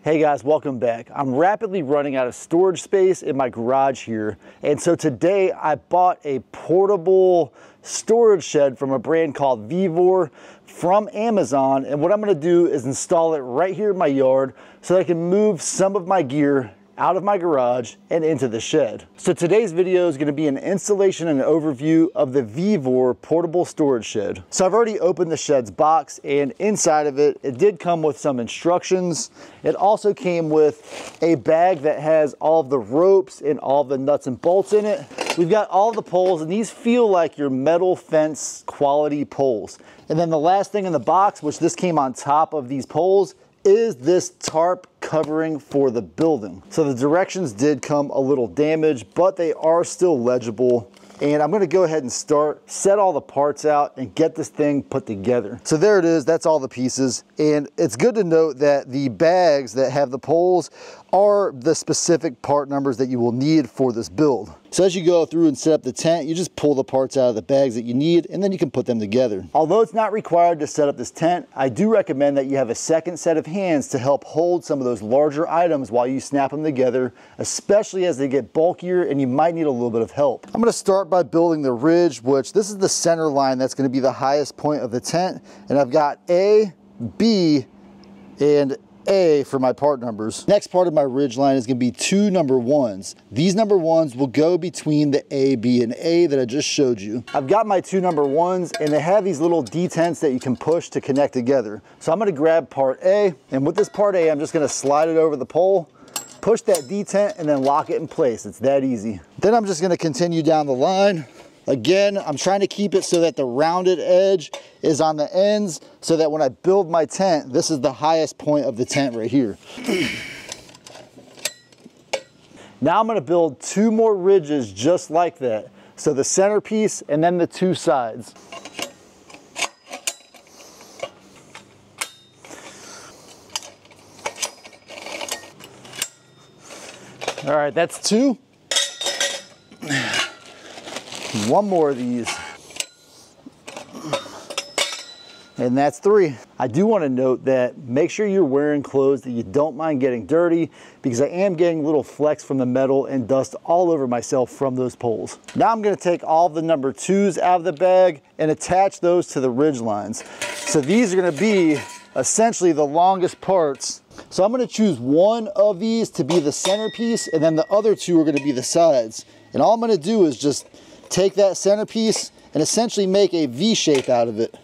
Hey guys, welcome back. I'm rapidly running out of storage space in my garage here. And so today I bought a portable storage shed from a brand called Vevor from Amazon. And what I'm gonna do is install it right here in my yard so that I can move some of my gear out of my garage and into the shed. So today's video is gonna be an installation and an overview of the Vevor portable storage shed. So I've already opened the shed's box, and inside of it, it did come with some instructions. It also came with a bag that has all of the ropes and all of the nuts and bolts in it. We've got all the poles, and these feel like your metal fence quality poles. And then the last thing in the box, which this came on top of these poles, is this tarp covering for the building. So the directions did come a little damaged, but they are still legible. And I'm gonna go ahead and set all the parts out and get this thing put together. So there it is, that's all the pieces. And it's good to note that the bags that have the poles are the specific part numbers that you will need for this build. So as you go through and set up the tent, you just pull the parts out of the bags that you need, and then you can put them together. Although it's not required to set up this tent, I do recommend that you have a second set of hands to help hold some of those larger items while you snap them together, especially as they get bulkier and you might need a little bit of help. I'm gonna start by building the ridge, which this is the center line that's gonna be the highest point of the tent. And I've got A, B, and A for my part numbers. Next part of my ridge line is gonna be 2 number 1s. These number 1s will go between the A, B, and A that I just showed you. I've got my 2 number 1s, and they have these little detents that you can push to connect together. So I'm gonna grab part A, and with this part A, I'm just gonna slide it over the pole, push that detent, and then lock it in place. It's that easy. Then I'm just gonna continue down the line. Again, I'm trying to keep it so that the rounded edge is on the ends so that when I build my tent, this is the highest point of the tent right here. Now I'm gonna build 2 more ridges just like that. So the centerpiece and then the 2 sides. All right, that's 2. 1 more of these. And that's 3. I do want to note that make sure you're wearing clothes that you don't mind getting dirty, because I am getting little flecks from the metal and dust all over myself from those poles. Now I'm going to take all the number 2s out of the bag and attach those to the ridge lines. So these are going to be essentially the longest parts. So I'm going to choose 1 of these to be the centerpiece, and then the other 2 are going to be the sides. And all I'm going to do is just take that centerpiece and essentially make a V shape out of it.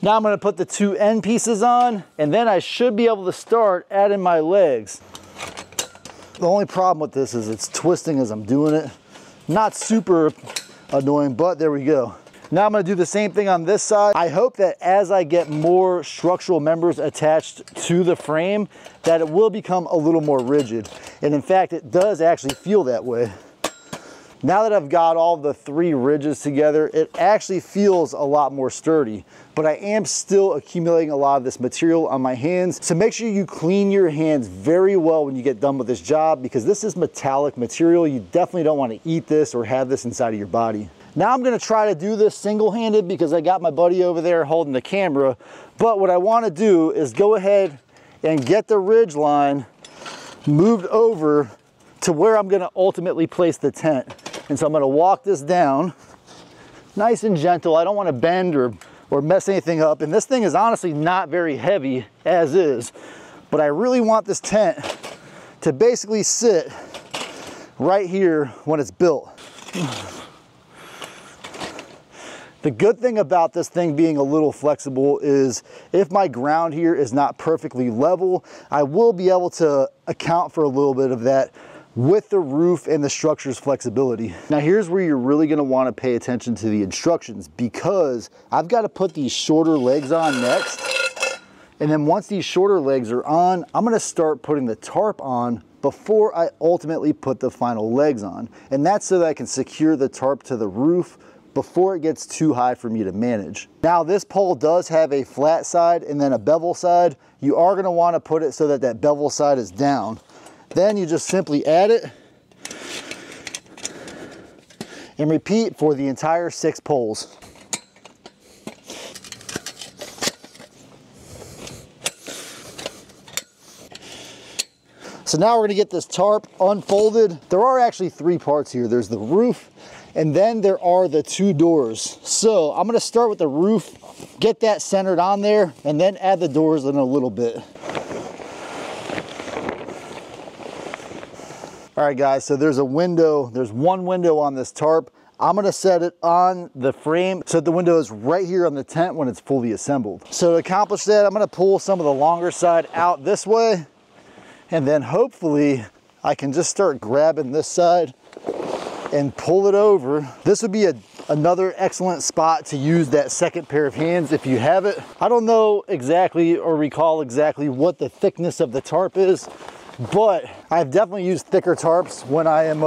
Now I'm going to put the 2 end pieces on, and then I should be able to start adding my legs. The only problem with this is it's twisting as I'm doing it. Not super annoying, but there we go. Now I'm going to do the same thing on this side. I hope that as I get more structural members attached to the frame, that it will become a little more rigid. And in fact, it does actually feel that way. Now that I've got all the 3 ridges together, it actually feels a lot more sturdy, but I am still accumulating a lot of this material on my hands. So make sure you clean your hands very well when you get done with this job, because this is metallic material. You definitely don't want to eat this or have this inside of your body. Now I'm going to try to do this single-handed because I got my buddy over there holding the camera. But what I want to do is go ahead and get the ridge line moved over to where I'm going to ultimately place the tent. And so I'm going to walk this down nice and gentle. I don't want to bend or mess anything up. And this thing is honestly not very heavy as is. But I really want this tent to basically sit right here when it's built. The good thing about this thing being a little flexible is if my ground here is not perfectly level, I will be able to account for a little bit of that with the roof and the structure's flexibility. Now here's where you're really going to want to pay attention to the instructions, because I've got to put these shorter legs on next. And then once these shorter legs are on, I'm going to start putting the tarp on before I ultimately put the final legs on. And that's so that I can secure the tarp to the roof before it gets too high for me to manage. Now this pole does have a flat side and then a bevel side. You are going to want to put it so that that bevel side is down. Then you just simply add it and repeat for the entire 6 poles. So now we're gonna get this tarp unfolded. There are actually 3 parts here. There's the roof, and then there are the 2 doors. So I'm gonna start with the roof, get that centered on there, and then add the doors in a little bit. All right guys, so there's a window. There's 1 window on this tarp. I'm gonna set it on the frame so the window is right here on the tent when it's fully assembled. So to accomplish that, I'm gonna pull some of the longer side out this way, and then hopefully I can just start grabbing this side and pull it over. This would be another excellent spot to use that second pair of hands if you have it. I don't know exactly or recall exactly what the thickness of the tarp is, but I've definitely used thicker tarps when I am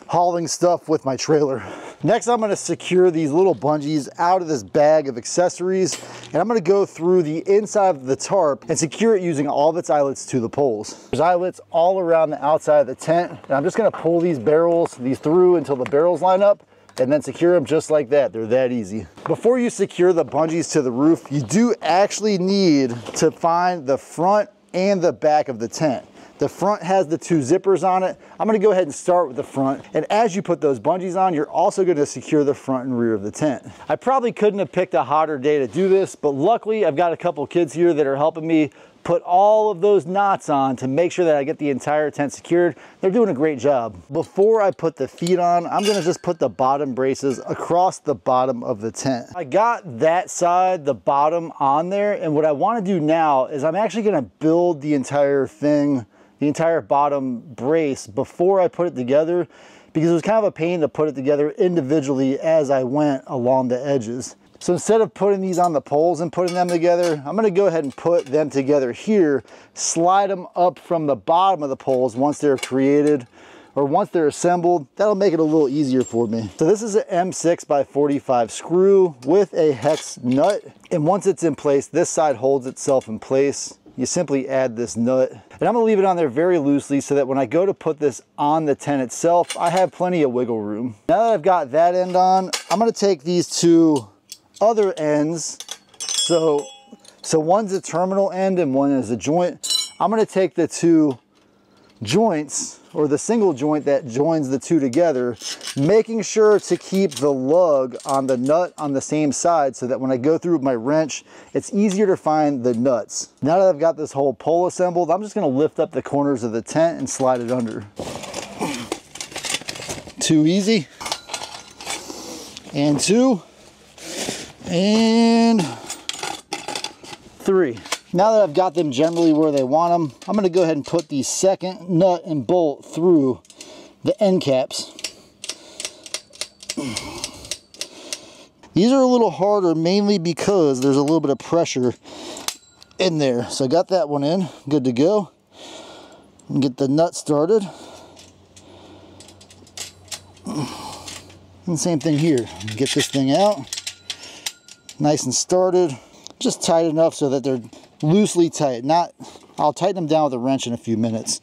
hauling stuff with my trailer. Next, I'm gonna secure these little bungees out of this bag of accessories, and I'm gonna go through the inside of the tarp and secure it using all of its eyelets to the poles. There's eyelets all around the outside of the tent, and I'm just gonna pull these through until the barrels line up, and then secure them just like that. They're that easy. Before you secure the bungees to the roof, you do actually need to find the front and the back of the tent. The front has the 2 zippers on it. I'm gonna go ahead and start with the front. And as you put those bungees on, you're also gonna secure the front and rear of the tent. I probably couldn't have picked a hotter day to do this, but luckily I've got a couple kids here that are helping me put all of those knots on to make sure that I get the entire tent secured. They're doing a great job. Before I put the feet on, I'm gonna just put the bottom braces across the bottom of the tent. I got that side, the bottom, on there, and what I wanna do now is I'm actually gonna build the entire thing, the entire bottom brace, before I put it together, because it was kind of a pain to put it together individually as I went along the edges. So instead of putting these on the poles and putting them together, I'm gonna go ahead and put them together here, slide them up from the bottom of the poles once they're created, or once they're assembled. That'll make it a little easier for me. So this is an M6 by 45 screw with a hex nut. And once it's in place, this side holds itself in place. You simply add this nut, and I'm gonna leave it on there very loosely so that when I go to put this on the tent itself, I have plenty of wiggle room. Now that I've got that end on, I'm gonna take these 2 other ends. So one's a terminal end and one is a joint. I'm gonna take the 2 joints, or the single joint that joins the 2 together, making sure to keep the lug on the nut on the same side so that when I go through with my wrench, it's easier to find the nuts. Now that I've got this whole pole assembled, I'm just gonna lift up the corners of the tent and slide it under. Too easy. And 2. And 3. Now that I've got them generally where they want them, I'm going to go ahead and put the second nut and bolt through the end caps. These are a little harder mainly because there's a little bit of pressure in there. So I got that one in, good to go. And get the nut started. And same thing here. Get this thing out. Nice and started. Just tight enough so that they're loosely tight. I'll tighten them down with a wrench in a few minutes.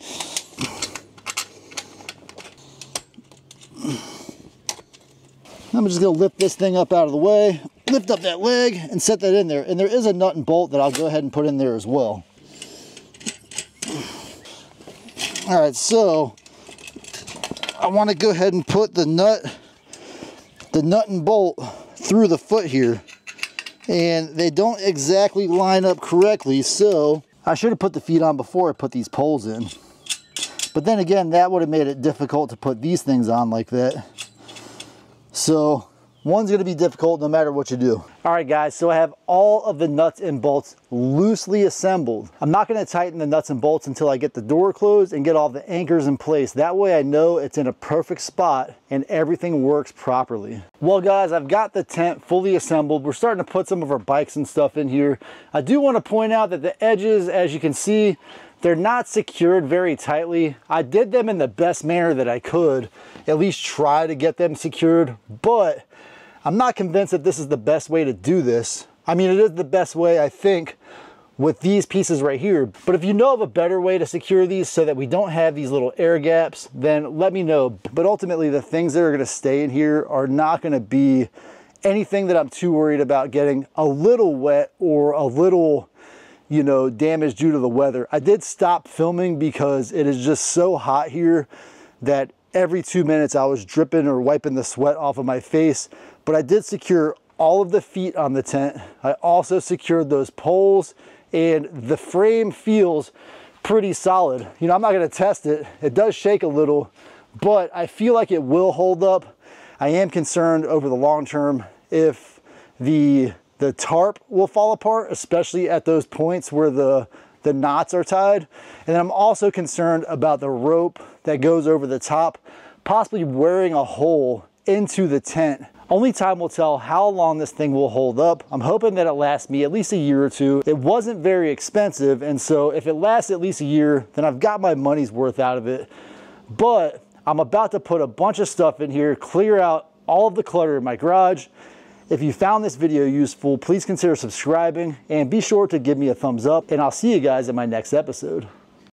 I'm just gonna lift this thing up out of the way, lift up that leg and set that in there. And there is a nut and bolt that I'll go ahead and put in there as well. All right, so I want to go ahead and put the nut and bolt through the foot here. And they don't exactly line up correctly, so I should have put the feet on before I put these poles in. But then again, that would have made it difficult to put these things on like that. So one's gonna be difficult no matter what you do. All right guys, so I have all of the nuts and bolts loosely assembled. I'm not gonna tighten the nuts and bolts until I get the door closed and get all the anchors in place. That way I know it's in a perfect spot and everything works properly. Well guys, I've got the tent fully assembled. We're starting to put some of our bikes and stuff in here. I do wanna point out that the edges, as you can see, they're not secured very tightly. I did them in the best manner that I could, at least try to get them secured, but I'm not convinced that this is the best way to do this. I mean, it is the best way, I think, with these pieces right here. But if you know of a better way to secure these so that we don't have these little air gaps, then let me know. But ultimately, the things that are gonna stay in here are not gonna be anything that I'm too worried about getting a little wet or a little, you know, damage due to the weather. I did stop filming because it is just so hot here that every 2 minutes I was dripping or wiping the sweat off of my face. But I did secure all of the feet on the tent. I also secured those poles, and the frame feels pretty solid. You know, I'm not gonna test it. It does shake a little, but I feel like it will hold up. I am concerned over the long term if the tarp will fall apart, especially at those points where the knots are tied. And then I'm also concerned about the rope that goes over the top, possibly wearing a hole into the tent. Only time will tell how long this thing will hold up. I'm hoping that it lasts me at least a year or two. It wasn't very expensive, and so if it lasts at least a year, then I've got my money's worth out of it. But I'm about to put a bunch of stuff in here, clear out all of the clutter in my garage. If you found this video useful, please consider subscribing and be sure to give me a thumbs up, and I'll see you guys in my next episode.